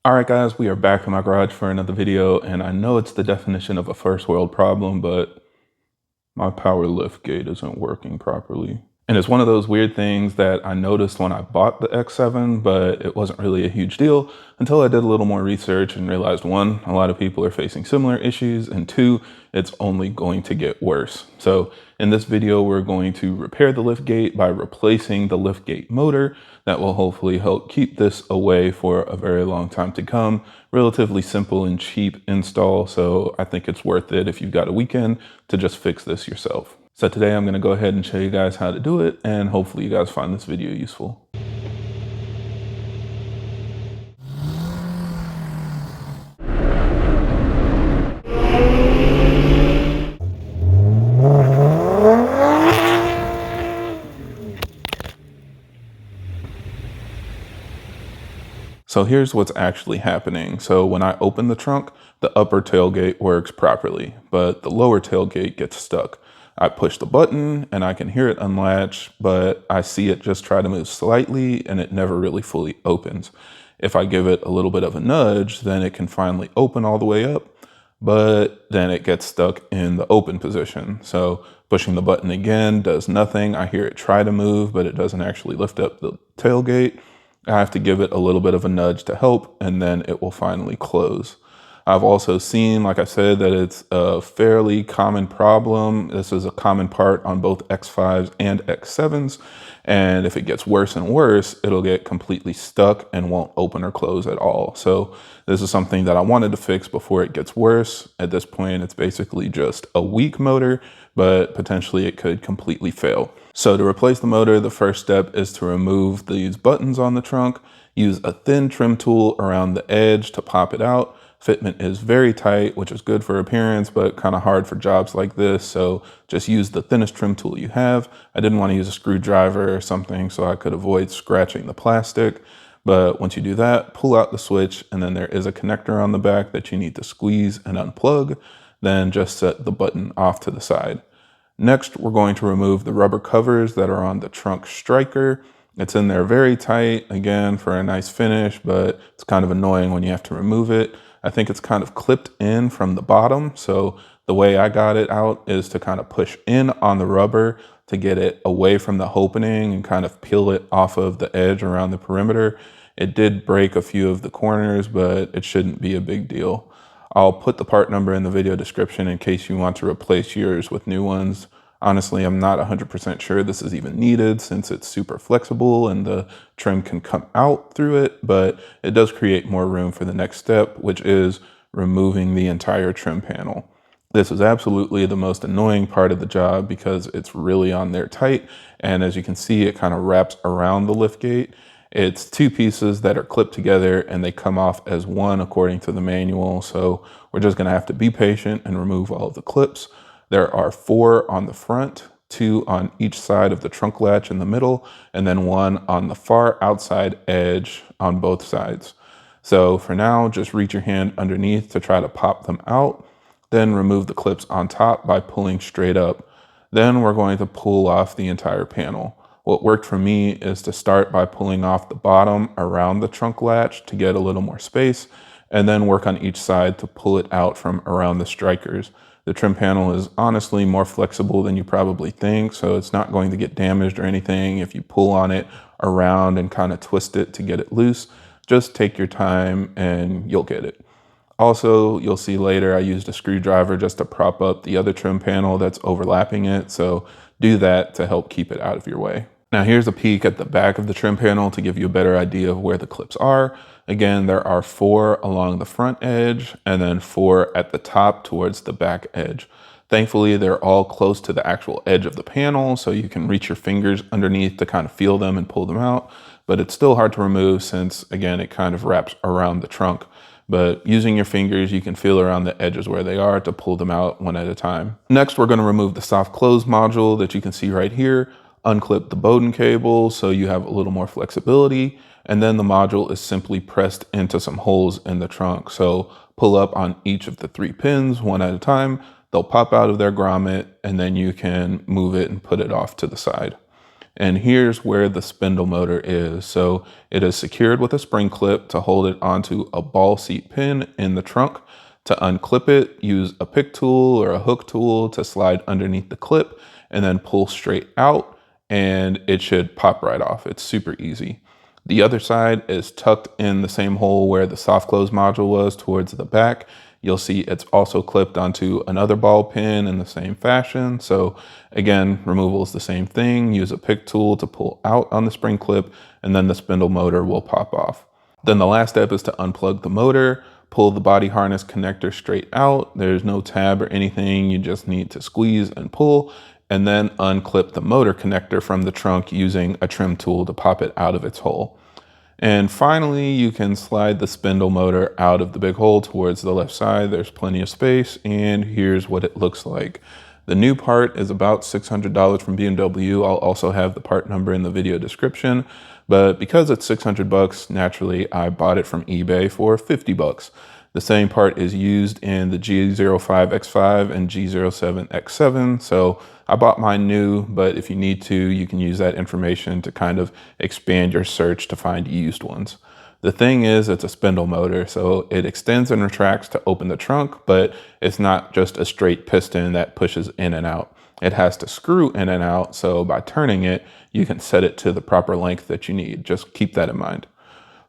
All right, guys, we are back in my garage for another video, and I know it's the definition of a first world problem, but my power lift gate isn't working properly. And it's one of those weird things that I noticed when I bought the X7, but it wasn't really a huge deal until I did a little more research and realized one, a lot of people are facing similar issues, and two, it's only going to get worse. So in this video, we're going to repair the lift gate by replacing the lift gate motor. That will hopefully help keep this away for a very long time to come. Relatively simple and cheap install, so I think it's worth it if you've got a weekend to just fix this yourself. So today I'm going to go ahead and show you guys how to do it, and hopefully you guys find this video useful. So here's what's actually happening. So when I open the trunk, the upper tailgate works properly, but the lower tailgate gets stuck. I push the button and I can hear it unlatch, but I see it just try to move slightly and it never really fully opens. If I give it a little bit of a nudge, then it can finally open all the way up, but then it gets stuck in the open position. So pushing the button again does nothing. I hear it try to move, but it doesn't actually lift up the tailgate. I have to give it a little bit of a nudge to help, and then it will finally close. I've also seen, like I said, that it's a fairly common problem. This is a common part on both X5s and X7s. And if it gets worse and worse, it'll get completely stuck and won't open or close at all. So this is something that I wanted to fix before it gets worse. At this point, it's basically just a weak motor, but potentially it could completely fail. So to replace the motor, the first step is to remove these buttons on the trunk. Use a thin trim tool around the edge to pop it out. Fitment is very tight, which is good for appearance, but kind of hard for jobs like this. So just use the thinnest trim tool you have. I didn't want to use a screwdriver or something so I could avoid scratching the plastic. But once you do that, pull out the switch, and then there is a connector on the back that you need to squeeze and unplug. Then just set the button off to the side. Next, we're going to remove the rubber covers that are on the trunk striker. It's in there very tight, again, for a nice finish, but it's kind of annoying when you have to remove it. I think it's kind of clipped in from the bottom. So the way I got it out is to kind of push in on the rubber to get it away from the opening and kind of peel it off of the edge around the perimeter. It did break a few of the corners, but it shouldn't be a big deal. I'll put the part number in the video description in case you want to replace yours with new ones. Honestly, I'm not 100% sure this is even needed since it's super flexible and the trim can come out through it, but it does create more room for the next step, which is removing the entire trim panel. This is absolutely the most annoying part of the job because it's really on there tight, and as you can see, it kind of wraps around the lift gate. It's two pieces that are clipped together and they come off as one according to the manual, so we're just going to have to be patient and remove all of the clips. There are 4 on the front, 2 on each side of the trunk latch in the middle, and then 1 on the far outside edge on both sides. So for now, just reach your hand underneath to try to pop them out, then remove the clips on top by pulling straight up. Then we're going to pull off the entire panel. What worked for me is to start by pulling off the bottom around the trunk latch to get a little more space, and then work on each side to pull it out from around the strikers. The trim panel is honestly more flexible than you probably think, so it's not going to get damaged or anything if you pull on it around and kind of twist it to get it loose. Just take your time and you'll get it. Also, you'll see later I used a screwdriver just to prop up the other trim panel that's overlapping it, so do that to help keep it out of your way. Now here's a peek at the back of the trim panel to give you a better idea of where the clips are. Again, there are 4 along the front edge and then 4 at the top towards the back edge. Thankfully, they're all close to the actual edge of the panel, so you can reach your fingers underneath to kind of feel them and pull them out, but it's still hard to remove since, again, it kind of wraps around the trunk. But using your fingers, you can feel around the edges where they are to pull them out one at a time. Next, we're going to remove the soft close module that you can see right here. Unclip the Bowden cable so you have a little more flexibility, and then the module is simply pressed into some holes in the trunk. So pull up on each of the 3 pins one at a time. They'll pop out of their grommet, and then you can move it and put it off to the side. And here's where the spindle motor is. So it is secured with a spring clip to hold it onto a ball seat pin in the trunk. To unclip it, use a pick tool or a hook tool to slide underneath the clip and then pull straight out, and it should pop right off. It's super easy. The other side is tucked in the same hole where the soft close module was towards the back. You'll see it's also clipped onto another ball pin in the same fashion. So again, removal is the same thing. Use a pick tool to pull out on the spring clip, and then the spindle motor will pop off. Then the last step is to unplug the motor, pull the body harness connector straight out. There's no tab or anything. You just need to squeeze and pull, and then unclip the motor connector from the trunk using a trim tool to pop it out of its hole. And finally, you can slide the spindle motor out of the big hole towards the left side. There's plenty of space, and here's what it looks like. The new part is about $600 from BMW. I'll also have the part number in the video description, but because it's 600 bucks, naturally I bought it from eBay for 50 bucks. The same part is used in the G05 X5 and G07 X7. So I bought mine new, but if you need to, you can use that information to kind of expand your search to find used ones. The thing is, it's a spindle motor, so it extends and retracts to open the trunk, but it's not just a straight piston that pushes in and out. It has to screw in and out, so by turning it, you can set it to the proper length that you need. Just keep that in mind.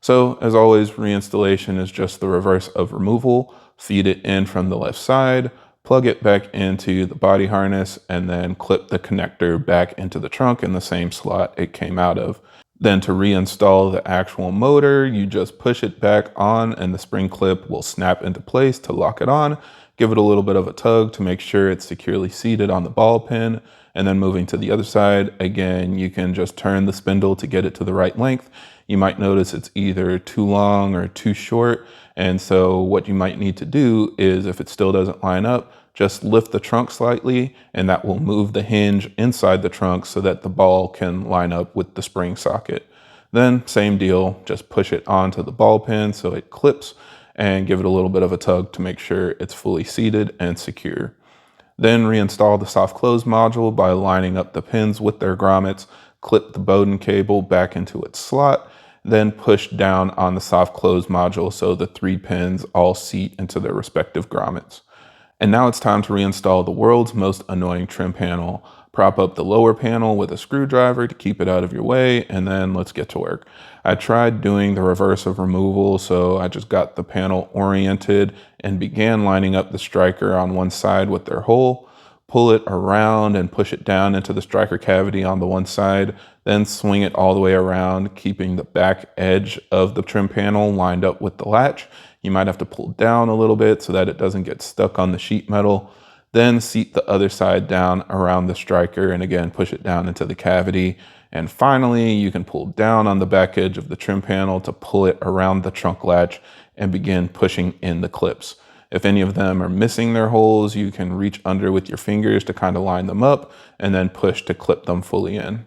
So as always, reinstallation is just the reverse of removal. Feed it in from the left side, plug it back into the body harness, and then clip the connector back into the trunk in the same slot it came out of. Then to reinstall the actual motor, you just push it back on and the spring clip will snap into place to lock it on. Give it a little bit of a tug to make sure it's securely seated on the ball pin. And then moving to the other side, again, you can just turn the spindle to get it to the right length. You might notice it's either too long or too short. And so what you might need to do is, if it still doesn't line up, just lift the trunk slightly, and that will move the hinge inside the trunk so that the ball can line up with the spring socket. Then same deal, just push it onto the ball pin so it clips, and give it a little bit of a tug to make sure it's fully seated and secure. Then reinstall the soft close module by lining up the pins with their grommets, clip the Bowden cable back into its slot, then push down on the soft close module so the 3 pins all seat into their respective grommets. And now it's time to reinstall the world's most annoying trim panel. Prop up the lower panel with a screwdriver to keep it out of your way, and then let's get to work. I tried doing the reverse of removal, so I just got the panel oriented and began lining up the striker on one side with their hole. Pull it around and push it down into the striker cavity on the one side, then swing it all the way around, keeping the back edge of the trim panel lined up with the latch. You might have to pull down a little bit so that it doesn't get stuck on the sheet metal. Then seat the other side down around the striker and again push it down into the cavity. And finally, you can pull down on the back edge of the trim panel to pull it around the trunk latch and begin pushing in the clips. If any of them are missing their holes, you can reach under with your fingers to kind of line them up and then push to clip them fully in.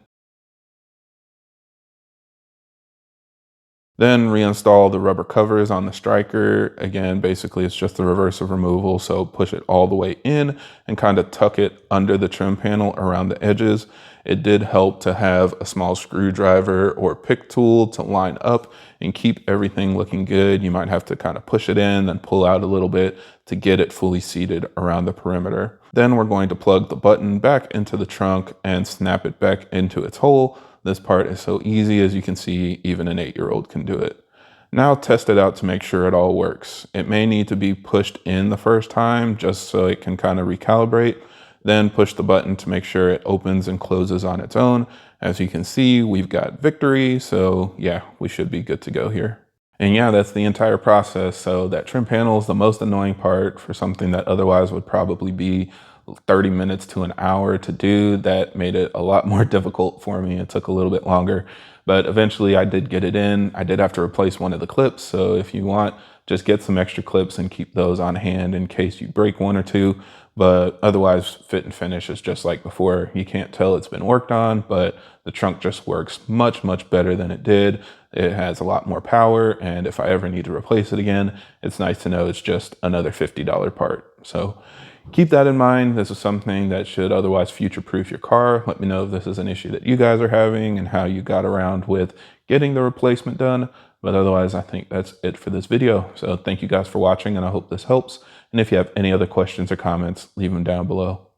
Then reinstall the rubber covers on the striker. Again, basically it's just the reverse of removal, so push it all the way in and kind of tuck it under the trim panel around the edges. It did help to have a small screwdriver or pick tool to line up and keep everything looking good. You might have to kind of push it in and pull out a little bit to get it fully seated around the perimeter. Then we're going to plug the button back into the trunk and snap it back into its hole. This part is so easy, as you can see, even an 8-year-old can do it. Now test it out to make sure it all works. It may need to be pushed in the first time just so it can kind of recalibrate. Then push the button to make sure it opens and closes on its own. As you can see, we've got victory. So yeah, we should be good to go here. And yeah, that's the entire process. So that trim panel is the most annoying part for something that otherwise would probably be 30 minutes to an hour to do. That made it a lot more difficult for me. It took a little bit longer, but eventually I did get it in. I did have to replace one of the clips. So if you want, just get some extra clips and keep those on hand in case you break one or two. But otherwise, fit and finish is just like before. You can't tell it's been worked on, but the trunk just works much, much better than it did. It has a lot more power, and if I ever need to replace it again, it's nice to know it's just another $50 part. So keep that in mind. This is something that should otherwise future-proof your car. Let me know if this is an issue that you guys are having and how you got around with getting the replacement done. But otherwise, I think that's it for this video. So thank you guys for watching, and I hope this helps. And if you have any other questions or comments, leave them down below.